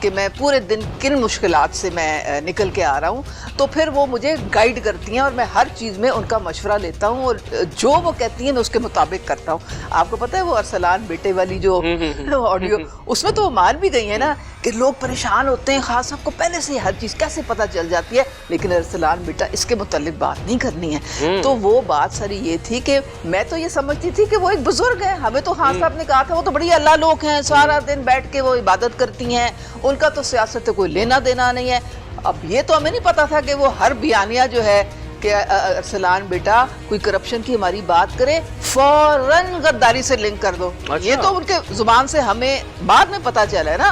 کہ میں پورے دن کن مشکلات سے میں نکل کے آ رہا ہوں، تو پھر وہ مجھے گائیڈ کرتی ہیں اور میں ہر چیز میں ان کا مشورہ لیتا ہوں اور جو وہ کہتی ہیں میں اس کے مطابق کرتا ہوں. آپ کو پتہ ہے وہ ارسلان بیٹے والی جو آڈیو، اس میں تو وہ مان بھی گئی ہیں نا کہ لوگ پریشان ہوتے ہیں، خاص صاحب کو پہلے سے ہر چیز کیسے پتہ چل جاتی ہے، لیکن ارسلان بیٹا اس کے متعلق بات نہیں کرنی ہے. تو وہ بات ساری یہ تھی کہ میں تو یہ سمجھتی تھی کہ وہ ایک بزرگ ہے، ہمیں تو خان صاحب نے کہا تھا وہ تو بڑی اللہ لوگ ہیں، سارا دن بیٹھ کے وہ عبادت کرتی ہیں، ان کا تو سیاست سے کوئی لینا دینا نہیں ہے. اب یہ تو ہمیں نہیں پتا تھا کہ وہ ہر بیانیہ جو ہے کہ ارسلان بیٹا کوئی کرپشن کی ہماری بات کرے فوراً غداری سے لنک کر دو. یہ تو ان کے زبان سے ہمیں بعد میں پتا چلا ہے نا.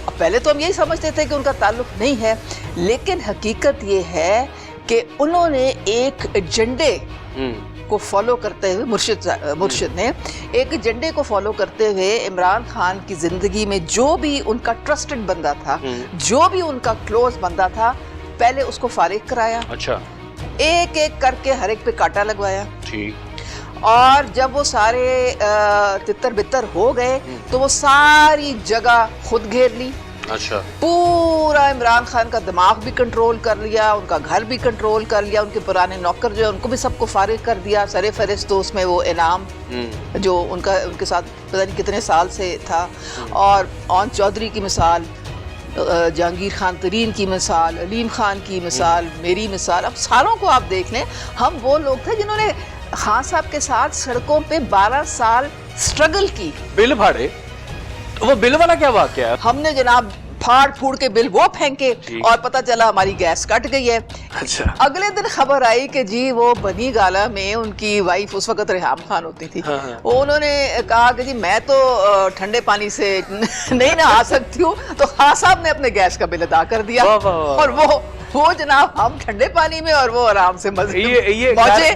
اب پہلے تو ہم یہی سمجھتے تھے کہ ان کا تعلق نہیں ہے، لیکن حقیقت یہ ہے کہ انہوں نے ایک ایجنڈے کو فالو کرتے ہوئے، مرشد نے ایک ایجنڈے کو فالو کرتے ہوئے عمران خان کی زندگی میں جو بھی ان کا ٹرسٹڈ بندہ تھا، جو بھی ان کا کلوز بندہ تھا، پہلے اس کو فارغ کرایا. اچھا. ایک ایک کر کے ہر ایک پہ کانٹا لگوایا. ٹھیک. اور جب وہ سارے تتر بتر ہو گئے تو وہ ساری جگہ خود گھیر لی. اچھا. پورا عمران خان کا دماغ بھی کنٹرول کر لیا، ان کا گھر بھی کنٹرول کر لیا، ان کے پرانے نوکر جو ہے ان کو بھی سب کو فارغ کر دیا. سر فہرست تو اس میں وہ انعام جو ان کے ساتھ پتہ نہیں کتنے سال سے تھا، اور اون چودھری کی مثال، جہانگیر خان ترین کی مثال، علیم خان کی مثال، میری مثال. اب ساروں کو آپ دیکھ لیں، ہم وہ لوگ تھے جنہوں نے خان صاحب کے ساتھ سڑکوں پہ 12 سال سٹرگل کی. بل بھاڑے، وہ بل والا کیا واقعہ ہے؟ ہم نے جناب پھاڑ پھوڑ کے بل وہ پھینکے اور پتہ چلا ہماری گیس کٹ گئی ہے. اچھا. اگلے دن خبر آئی کہ جی وہ بنی گالا میں ان کی وائف اس وقت ریحام خان ہوتی تھی، انہوں نے کہا کہ جی میں تو ٹھنڈے پانی سے نہیں نہا سکتی ہوں، تو خان صاحب نے اپنے گیس کا بل ادا کر دیا. اور وہ جناب ہم ٹھنڈے پانی میں اور وہ آرام سے یہ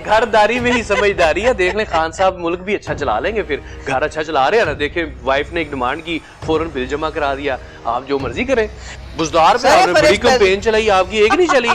گھرداری میں ہی سمجھداری ہے. دیکھ لیں خان صاحب ملک بھی اچھا چلا لیں گے، پھر گھر اچھا چلا رہے ہیں نا. دیکھیں وائف نے ایک ڈیمانڈ کی، فوراً بل جمع کرا دیا، آپ جو مرضی کریں. بزدار پہ آپ نے بڑی کمپین چلائی، آپ کی ایک نہیں چلی.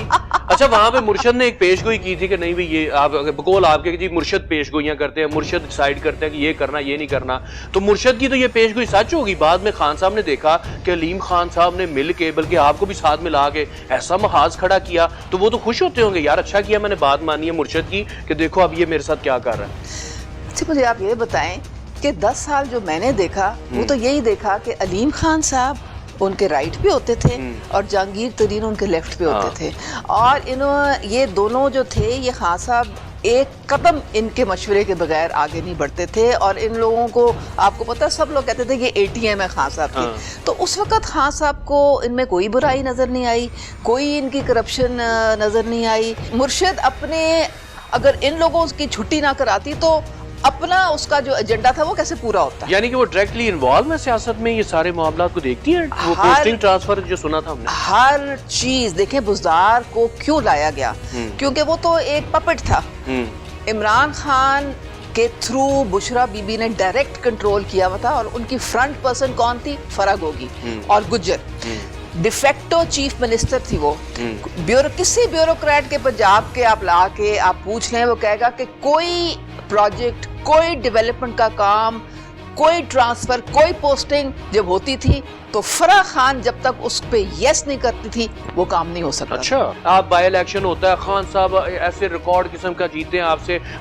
اچھا وہاں پہ مرشد نے ایک پیش گوئی کی تھی کہ نہیں بھئی یہ آپ بقول آپ کے جی مرشد پیش گوئیاں کرتے ہیں، مرشد ڈیسائیڈ کرتے ہیں کہ یہ کرنا یہ نہیں کرنا. تو مرشد کی تو یہ پیش گوئی سچ ہوگی. بعد میں خان صاحب نے دیکھا کہ علیم خان صاحب نے مل کے بلکہ آپ کو بھی ساتھ ملا کے ایسا محاذ کھڑا کیا، تو وہ تو خوش ہوتے ہوں گے یار اچھا کیا میں نے بات مانی ہے مرشد کی کہ دیکھو اب یہ میرے ساتھ کیا کر رہا ہے. اچھا مجھے آپ یہ بتائیں کہ 10 سال جو میں نے دیکھا وہ تو یہی دیکھا کہ علیم خان صاحب ان کے رائٹ پہ ہوتے تھے اور جہانگیر ترین ان کے لیفٹ پہ ہوتے تھے، اور یہ دونوں جو تھے یہ خان صاحب ایک قدم ان کے مشورے کے بغیر آگے نہیں بڑھتے تھے. اور ان لوگوں کو آپ کو پتہ سب لوگ کہتے تھے کہ اے ٹی ایم ہے خان صاحب کی. تو اس وقت خان صاحب کو ان میں کوئی برائی نظر نہیں آئی، کوئی ان کی کرپشن نظر نہیں آئی. مرشد اپنے اگر ان لوگوں کی چھٹی نہ کراتی تو اپنا اس کا جو ایجنڈا تھا وہ کیسے پورا ہوتا ہے. یعنی کہ وہ ڈائریکٹلی انوالو ہے سیاست میں، یہ سارے معاملات کو دیکھتی ہیں. وہ پوسٹنگ ٹرانسفر جو سنا تھا ہم نے، ہر چیز دیکھیں. بزدار کو کیوں لایا گیا؟ کیونکہ وہ تو ایک پپٹ تھا. عمران خان کے تھرو بشرا بی بی نے ڈائریکٹ کنٹرول کیا ہوا تھا، اور ان کی فرنٹ پرسن کون تھی؟ فرح گوگی اور گجر. ڈیفیکٹو چیف منسٹر تھی وہ. کسی بیوروکریٹ کے پنجاب کے آپ لا کے آپ پوچھ لیں، وہ کہے گا کہ کوئی پروجیکٹ، کوئی ڈیولپمنٹ کا کام، کوئی ٹرانسفر، کوئی پوسٹنگ جب ہوتی تھی تو فرح خان جب تک اس پہ یس نہیں کرتی تھی وہ کام نہیں ہو سکتا. اچھا آپ بائی الیکشن ہوتا ہے، خان صاحب ایسے ریکارڈ قسم کا جیتے ہیں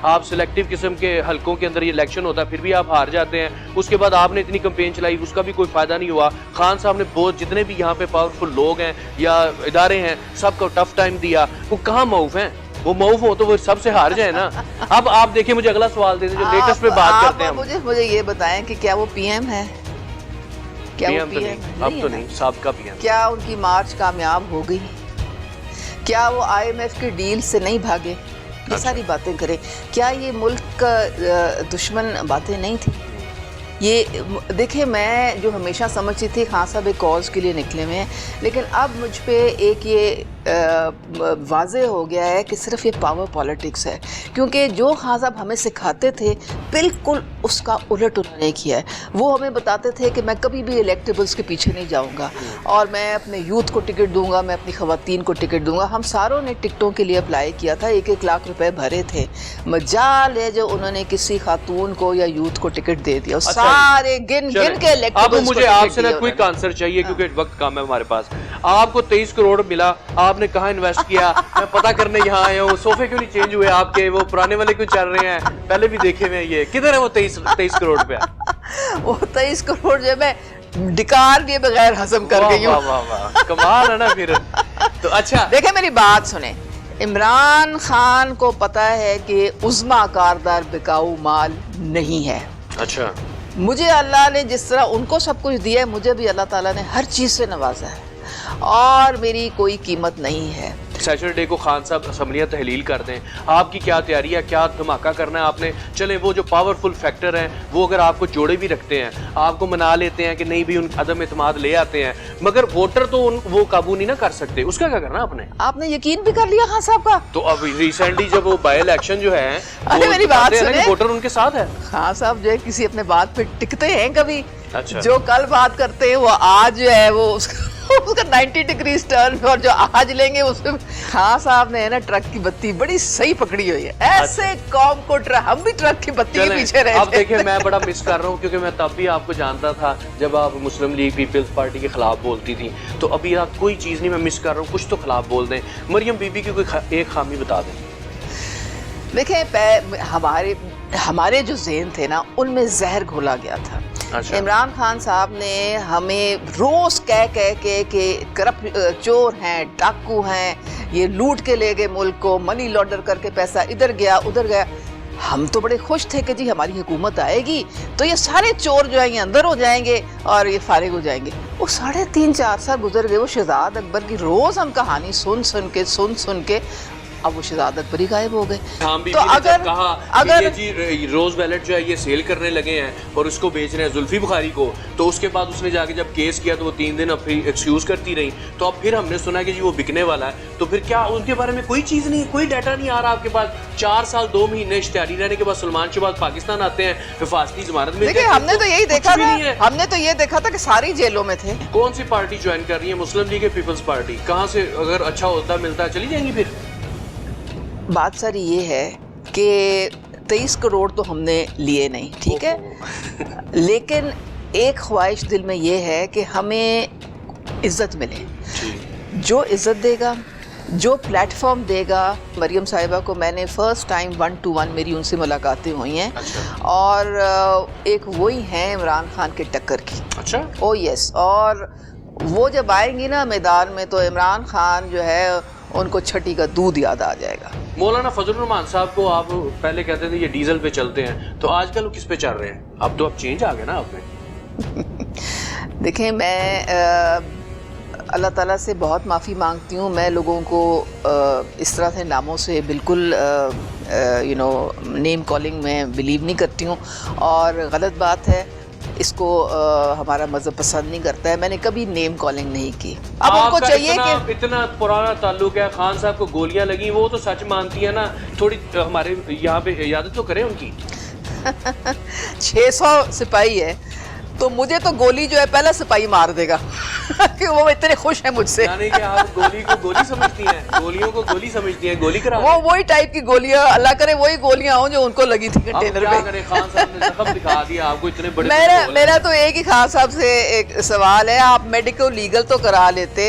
آپ سلیکٹیو قسم کے حلقوں کے اندر یہ الیکشن ہوتا ہے، پھر بھی آپ ہار جاتے ہیں. اس کے بعد آپ نے اتنی کمپین چلائی، اس کا بھی کوئی فائدہ نہیں ہوا. خان صاحب نے بہت جتنے بھی یہاں پہ پاورفل لوگ ہیں یا ادارے ہیں سب کو ٹف ٹائم دیا. وہ کہاں معاف ہیں؟ وہ معاف ہو تو وہ سب سے ہار جائیں نا. اب آپ دیکھیں مجھے اگلا سوال دے دیں جو لیٹسٹ پہ بات کرتے ہیں. مجھے یہ بتائیں کہ کیا وہ پی ایم ہے؟ پی ایم تو نہیں، اب تو نہیں، سابقہ پی ایم. کیا ان کی مارچ کامیاب ہو گئی؟ کیا وہ آئی ایم ایف کی ڈیل سے نہیں بھاگے؟ یہ ساری باتیں کریں. کیا یہ ملک کا دشمن باتیں نہیں تھی؟ یہ دیکھیں میں جو ہمیشہ سمجھتی تھی خان صاحب ایک کاز کے لیے نکلے ہوئے ہیں، لیکن اب مجھ پہ ایک یہ واضح ہو گیا ہے کہ صرف یہ پاور پالیٹکس ہے، کیونکہ جو خان صاحب ہمیں سکھاتے تھے بالکل اس کا الٹ انہوں نے کیا ہے۔ وہ ہمیں بتاتے تھے کہ میں کبھی بھی الیکٹیبلس کے پیچھے نہیں جاؤں گا اور میں اپنے یوتھ کو ٹکٹ دوں گا، میں اپنی خواتین کو ٹکٹ دوں گا۔ ہم ساروں نے ٹکٹوں کے لیے اپلائی کیا تھا، 1-1 لاکھ روپے بھرے تھے، مجال ہے جو انہوں نے کسی خاتون کو یا یوتھ کو ٹکٹ دے دیا، سارے گن کے اب الیکٹیبلس مجھے آپ سے کوئک آنسر چاہیے کیونکہ وقت کم ہے ہمارے پاس۔ آپ کو 23 کروڑ ملا، آپ نے کہاں انویسٹ کیا؟ میں پتہ کرنے یہاں آیا ہوں، صوفے کیوں نہیں چینج ہوئے آپ کے؟ وہ پرانے والے کیوں چل رہے ہیں؟ پہلے بھی دیکھے ہوئے ہیں، یہ کدھر ہے وہ 23 کروڑ روپیہ؟ وہ 23 کروڑ جو میں ڈکار دیے بغیر ہضم کر گئی ہوں۔ واہ واہ واہ، کمال ہے نا پھر تو۔ اچھا دیکھیں میری بات سنیں، عمران خان کو پتا ہے کہ عظمیٰ کاردار بکاؤ مال نہیں ہے۔ اچھا، مجھے اللہ نے جس طرح ان کو سب کچھ دیا ہے، مجھے بھی اللہ تعالیٰ نے ہر چیز سے نوازا ہے اور میری کوئی قیمت نہیں ہے۔ سیٹرڈے کو خان صاحب اسمبلیاں تحلیل کر دیں، آپ کی کیا تیاری ہے؟ کیا دھماکہ کرنا ہے آپ نے؟ چلیں وہ جو پاورفل فیکٹر ہیں وہ اگر آپ کو جوڑے بھی رکھتے ہیں، آپ کو منا لیتے ہیں کہ نہیں بھی ان عدم اعتماد لے آتے ہیں، مگر ووٹر تو وہ قابو نہیں نہ کر سکتے، اس کا کیا کرنا آپ نے؟ آپ نے یقین بھی کر لیا خان صاحب کا؟ تو اب ریسنٹلی جب وہ بائی الیکشن جو ہے میری بات سنیں، ووٹر ان کے ساتھ ہے۔ خان صاحب جو ہے کسی اپنے بات پہ ٹکتے ہیں کبھی؟ اچھا، جو کل بات کرتے ہیں وہ آج جو ہے وہ اس کا 90 ڈگریز ٹرن، اور جو آج لیں گے اس میں خان صاحب نے نا ٹرک کی بتی بڑی صحیح پکڑی ہوئی ہے۔ ایسے قوم کو ہم بھی ٹرک کی بتی کے پیچھے رہے تھے۔ اب دیکھیں میں بڑا مس کر رہا ہوں کیونکہ میں تب بھی آپ کو جانتا تھا جب آپ مسلم لیگ پیپلز پارٹی کے خلاف بولتی تھی، تو ابھی آپ کوئی چیز نہیں، میں مس کر رہا ہوں، کچھ تو خلاف بول دیں۔ مریم بی بی کی کوئی ایک خامی بتا دیں۔ دیکھیں ہمارے جو ذہن تھے نا ان میں زہر گھولا گیا تھا۔ عمران خان صاحب نے ہمیں روز کہہ کہ کرپٹ چور ہیں، ڈاکو ہیں، یہ لوٹ کے لے گئے ملک کو، منی لانڈر کر کے پیسہ ادھر گیا ادھر گیا۔ ہم تو بڑے خوش تھے کہ جی ہماری حکومت آئے گی تو یہ سارے چور جو ہیں یہ اندر ہو جائیں گے اور یہ فارغ ہو جائیں گے۔ وہ 3.5-4 سال گزر گئے، وہ شہزاد اکبر کی روز ہم کہانی سن کے اب وہ شہزاد اکبر ہی غائب ہو گئے۔ تو اگر جی روز ویلٹ جو ہے یہ سیل کرنے لگے ہیں اور اس کو بیچ رہے ہیں زلفی بخاری کو، تو اس کے بعد اس نے جا کے جب کیس کیا تو وہ 3 دن اب پھر ایکسکیوز کرتی رہی، تو اب پھر ہم نے سنا کہ جی وہ بکنے والا ہے، تو پھر کیا ان کے بارے میں کوئی چیز نہیں، کوئی ڈیٹا نہیں آ رہا آپ کے پاس؟ 4 سال 2 مہینے اشتہاری رہنے کے بعد سلمان شہباز پاکستان آتے ہیں، حفاظتی ضمانت میں۔ دیکھیں ہم نے تو یہ دیکھا تھا کہ ساری جیلوں میں تھے۔ کون سی پارٹی جوائن کر رہی ہے؟ مسلم لیگ پیپلز پارٹی۔ کہاں سے اگر اچھا ہوتا ملتا ہے چلی جائیں گی پھر؟ بات ساری یہ ہے کہ 23 کروڑ تو ہم نے لیے نہیں، ٹھیک ہے، لیکن ایک خواہش دل میں یہ ہے کہ ہمیں عزت ملے۔ جو عزت دے گا، جو پلیٹ فارم دے گا، مریم صاحبہ کو میں نے فرسٹ ٹائم 1 to 1 میری ان سے ملاقاتیں ہوئی ہیں، اور ایک وہی ہیں عمران خان کے ٹکر کی۔ اچھا، او یس، اور وہ جب آئیں گی نا میدان میں تو عمران خان جو ہے ان کو چھٹی کا دودھ یاد آ جائے گا۔ مولانا فضل الرحمان صاحب کو آپ پہلے کہتے تھے یہ ڈیزل پہ چلتے ہیں، تو آج کل وہ کس پہ چل رہے ہیں؟ اب تو اب چینج آ گیا نا آپ میں۔ دیکھیں میں اللہ تعالیٰ سے بہت معافی مانگتی ہوں، میں لوگوں کو اس طرح سے ناموں سے بالکل نیم کالنگ میں بلیو نہیں کرتی ہوں، اور غلط بات ہے، اس کو ہمارا مذہب پسند نہیں کرتا ہے۔ میں نے کبھی نیم کالنگ نہیں کی۔ اب ان کو چاہیے کہ اتنا پرانا تعلق ہے، خان صاحب کو گولیاں لگیں، وہ تو سچ مانتی ہے نا، تھوڑی ہمارے یہاں پہ عیادت تو کریں ان کی۔ 600 سپاہی ہے تو مجھے تو گولی جو ہے پہلا سپاہی مار دے گا کہ وہ اتنے خوش ہیں مجھ سے۔ یعنی کہ آپ گولی کو گولی سمجھتی ہیں، گولیوں کو گولی سمجھتی ہیں، گولی کرا وہ وہی ٹائپ کی گولیاں، اللہ کرے وہی گولیاں ہوں جو ان کو لگی تھی کنٹینر میں۔ خان صاحب نے زخم دکھا دیا آپ کو اتنے بڑے۔ میرا تو ایک ہی خان صاحب سے ایک سوال ہے، آپ میڈیکل لیگل تو کرا لیتے،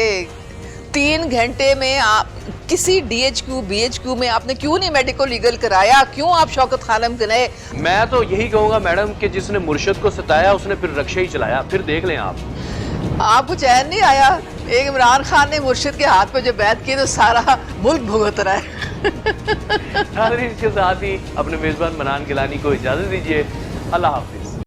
3 گھنٹے میں آپ کسی DHQ BHQ میں آپ نے کیوں نہیں میڈیکل لیگل کرایا؟ کیوں آپ شوکت خانم کے نئے؟ میں تو یہی کہوں گا میڈم کہ جس نے مرشد کو ستایا اس نے پھر رکشہ ہی چلایا، پھر دیکھ لیں آپ کو چین نہیں آیا؟ ایک عمران خان نے مرشد کے ہاتھ پہ جو بیعت کی تو سارا ملک بھگت رہا ہے۔ ناظرین اس کے ساتھ ہی اپنے میزبان منان گیلانی کو اجازت دیجیے، اللہ حافظ۔